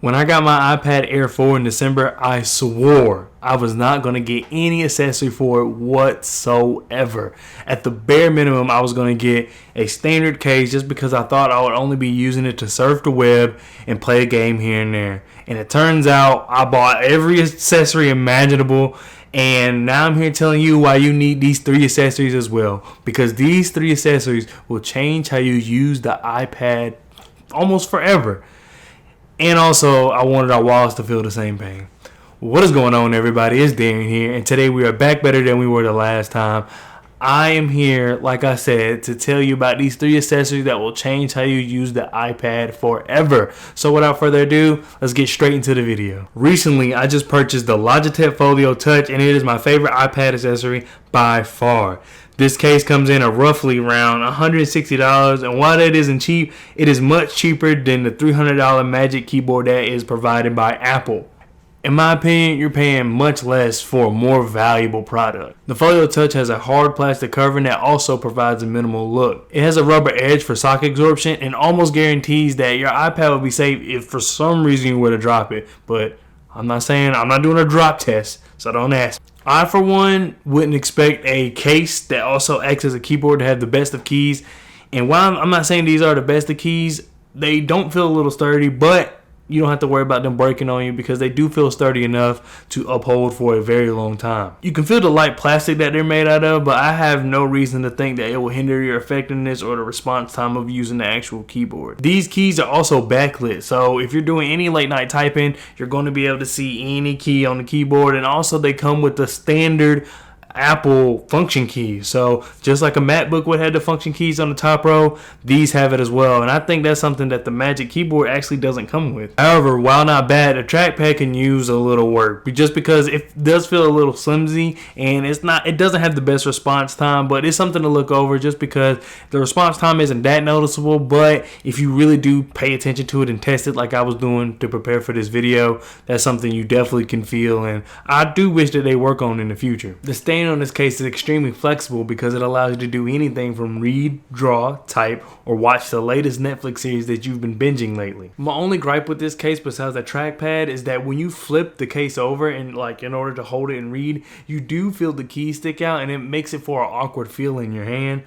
When I got my iPad Air 4 in December, I swore I was not going to get any accessory for it whatsoever. At the bare minimum, I was going to get a standard case just because I thought I would only be using it to surf the web and play a game here and there. And it turns out I bought every accessory imaginable, and now I'm here telling you why you need these 3 accessories as well. Because these 3 accessories will change how you use the iPad almost forever. And also, I wanted our wallets to feel the same pain. What is going on, everybody? It's Darren here, and today we are back better than we were the last time. I am here, like I said, to tell you about these 3 accessories that will change how you use the iPad forever. So without further ado, let's get straight into the video. Recently, I just purchased the Logitech Folio Touch, and it is my favorite iPad accessory by far. This case comes in at roughly around $160, and while that isn't cheap, it is much cheaper than the $300 Magic Keyboard that is provided by Apple. In my opinion, you're paying much less for a more valuable product. The Folio Touch has a hard plastic covering that also provides a minimal look. It has a rubber edge for shock absorption and almost guarantees that your iPad will be safe if for some reason you were to drop it. But I'm not doing a drop test, so don't ask. I, for one, wouldn't expect a case that also acts as a keyboard to have the best of keys. And while I'm not saying these are the best of keys, they don't feel a little sturdy, but you don't have to worry about them breaking on you because they do feel sturdy enough to uphold for a very long time. You can feel the light plastic that they're made out of, but I have no reason to think that it will hinder your effectiveness or the response time of using the actual keyboard. These keys are also backlit, so if you're doing any late night typing, you're going to be able to see any key on the keyboard, and also they come with the standard Apple function keys. So just like a MacBook would have the function keys on the top row, these have it as well. And I think that's something that the Magic Keyboard actually doesn't come with. However, while not bad, the trackpad can use a little work just because it does feel a little flimsy, and it doesn't have the best response time, but it's something to look over just because the response time isn't that noticeable. But if you really do pay attention to it and test it like I was doing to prepare for this video, that's something you definitely can feel, and I do wish that they work on in the future. The stand on this case is extremely flexible because it allows you to do anything from read, draw, type, or watch the latest Netflix series that you've been binging lately. My only gripe with this case besides the trackpad is that when you flip the case over and in order to hold it and read, you do feel the keys stick out, and it makes it for an awkward feel in your hand.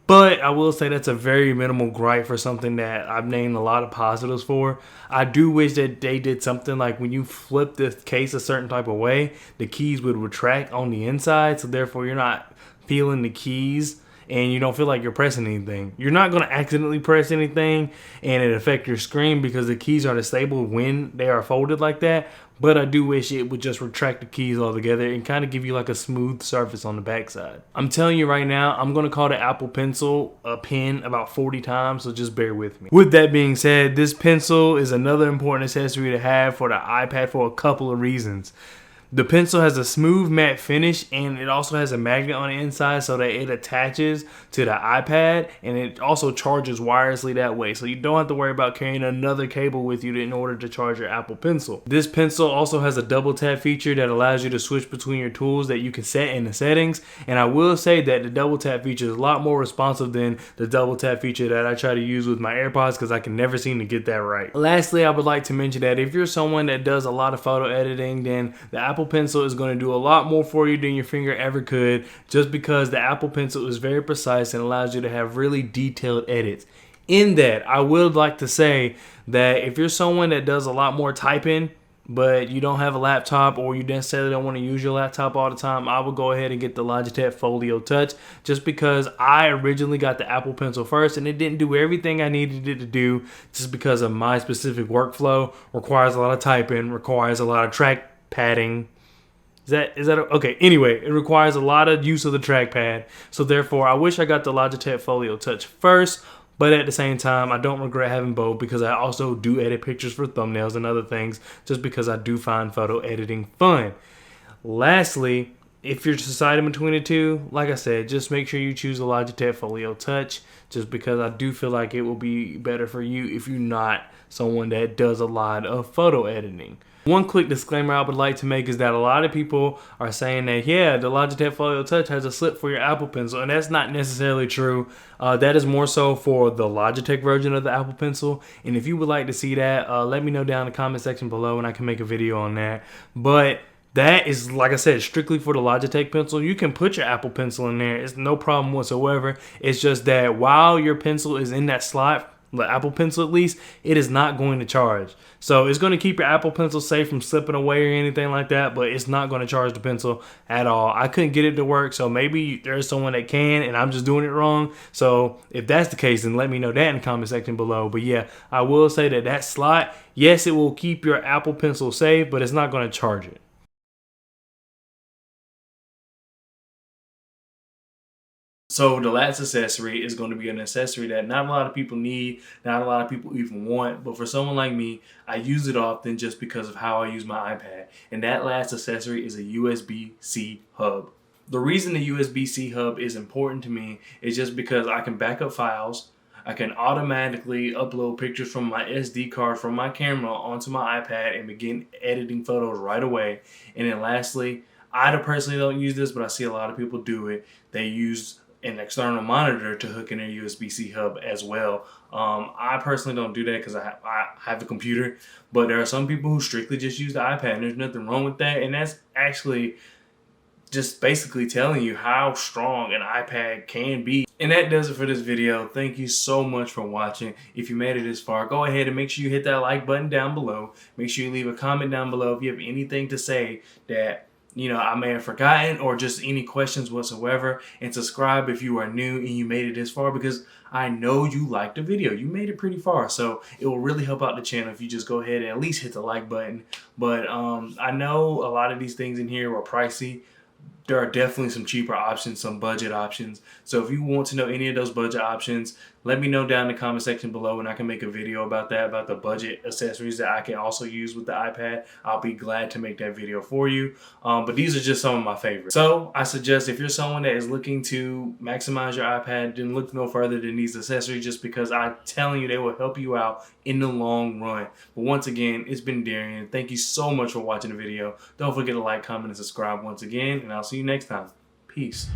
But I will say that's a very minimal gripe for something that I've named a lot of positives for. I do wish that they did something like when you flip the case a certain type of way, the keys would retract on the inside, so therefore you're not feeling the keys and you don't feel like you're pressing anything. You're not going to accidentally press anything and it affect your screen because the keys are stable when they are folded like that. But I do wish it would just retract the keys altogether and kind of give you like a smooth surface on the backside. I'm telling you right now, I'm going to call the Apple Pencil a pen about 40 times, so just bear with me. With that being said, this pencil is another important accessory to have for the iPad for a couple of reasons. The pencil has a smooth matte finish, and it also has a magnet on the inside so that it attaches to the iPad, and it also charges wirelessly that way, so you don't have to worry about carrying another cable with you in order to charge your Apple Pencil. This pencil also has a double tap feature that allows you to switch between your tools that you can set in the settings, and I will say that the double tap feature is a lot more responsive than the double tap feature that I try to use with my AirPods because I can never seem to get that right. Lastly, I would like to mention that if you're someone that does a lot of photo editing, then the Apple Pencil is going to do a lot more for you than your finger ever could, just because the Apple Pencil is very precise and allows you to have really detailed edits. In that, I would like to say that if you're someone that does a lot more typing but you don't have a laptop, or you necessarily don't want to use your laptop all the time, I would go ahead and get the Logitech Folio Touch, just because I originally got the Apple Pencil first and it didn't do everything I needed it to do, just because of my specific workflow. Requires a lot of typing, requires a lot of track padding. Is that okay? Anyway, it requires a lot of use of the trackpad, so therefore I wish I got the Logitech Folio Touch first. But at the same time, I don't regret having both because I also do edit pictures for thumbnails and other things, just because I do find photo editing fun. Lastly, if you're deciding between the two, like I said, just make sure you choose the Logitech Folio Touch, just because I do feel like it will be better for you if you're not someone that does a lot of photo editing. One quick disclaimer I would like to make is that a lot of people are saying that, yeah, the Logitech Folio Touch has a slip for your Apple Pencil, and that's not necessarily true. That is more so for the Logitech version of the Apple Pencil, and if you would like to see that, let me know down in the comment section below and I can make a video on that. But that is, like I said, strictly for the Logitech pencil. You can put your Apple Pencil in there. It's no problem whatsoever. It's just that while your pencil is in that slot, the Apple Pencil at least, it is not going to charge. So it's going to keep your Apple Pencil safe from slipping away or anything like that, but it's not going to charge the pencil at all. I couldn't get it to work, so maybe there's someone that can and I'm just doing it wrong. So if that's the case, then let me know that in the comment section below. But yeah, I will say that that slot, yes, it will keep your Apple Pencil safe, but it's not going to charge it. So the last accessory is going to be an accessory that not a lot of people need, not a lot of people even want, but for someone like me, I use it often just because of how I use my iPad. And that last accessory is a USB-C hub. The reason the USB-C hub is important to me is just because I can back up files, I can automatically upload pictures from my SD card from my camera onto my iPad and begin editing photos right away. And then lastly, I personally don't use this, but I see a lot of people do it. They use an external monitor to hook in their USB-C hub as well. I personally don't do that because I have a computer, but there are some people who strictly just use the iPad, and there's nothing wrong with that. And that's actually just basically telling you how strong an iPad can be. And that does it for this video. Thank you so much for watching. If you made it this far, go ahead and make sure you hit that like button down below. Make sure you leave a comment down below if you have anything to say that I may have forgotten, or just any questions whatsoever. And subscribe if you are new and you made it this far, because I know you liked the video. You made it pretty far, so it will really help out the channel if you just go ahead and at least hit the like button. But I know a lot of these things in here are pricey. There are definitely some cheaper options, some budget options. So if you want to know any of those budget options, let me know down in the comment section below and I can make a video about that, about the budget accessories that I can also use with the iPad. I'll be glad to make that video for you. But these are just some of my favorites. So I suggest if you're someone that is looking to maximize your iPad, then look no further than these accessories, just because I'm telling you they will help you out in the long run. But once again, it's been Darian. Thank you so much for watching the video. Don't forget to like, comment, and subscribe once again, and I'll see you next time. Peace.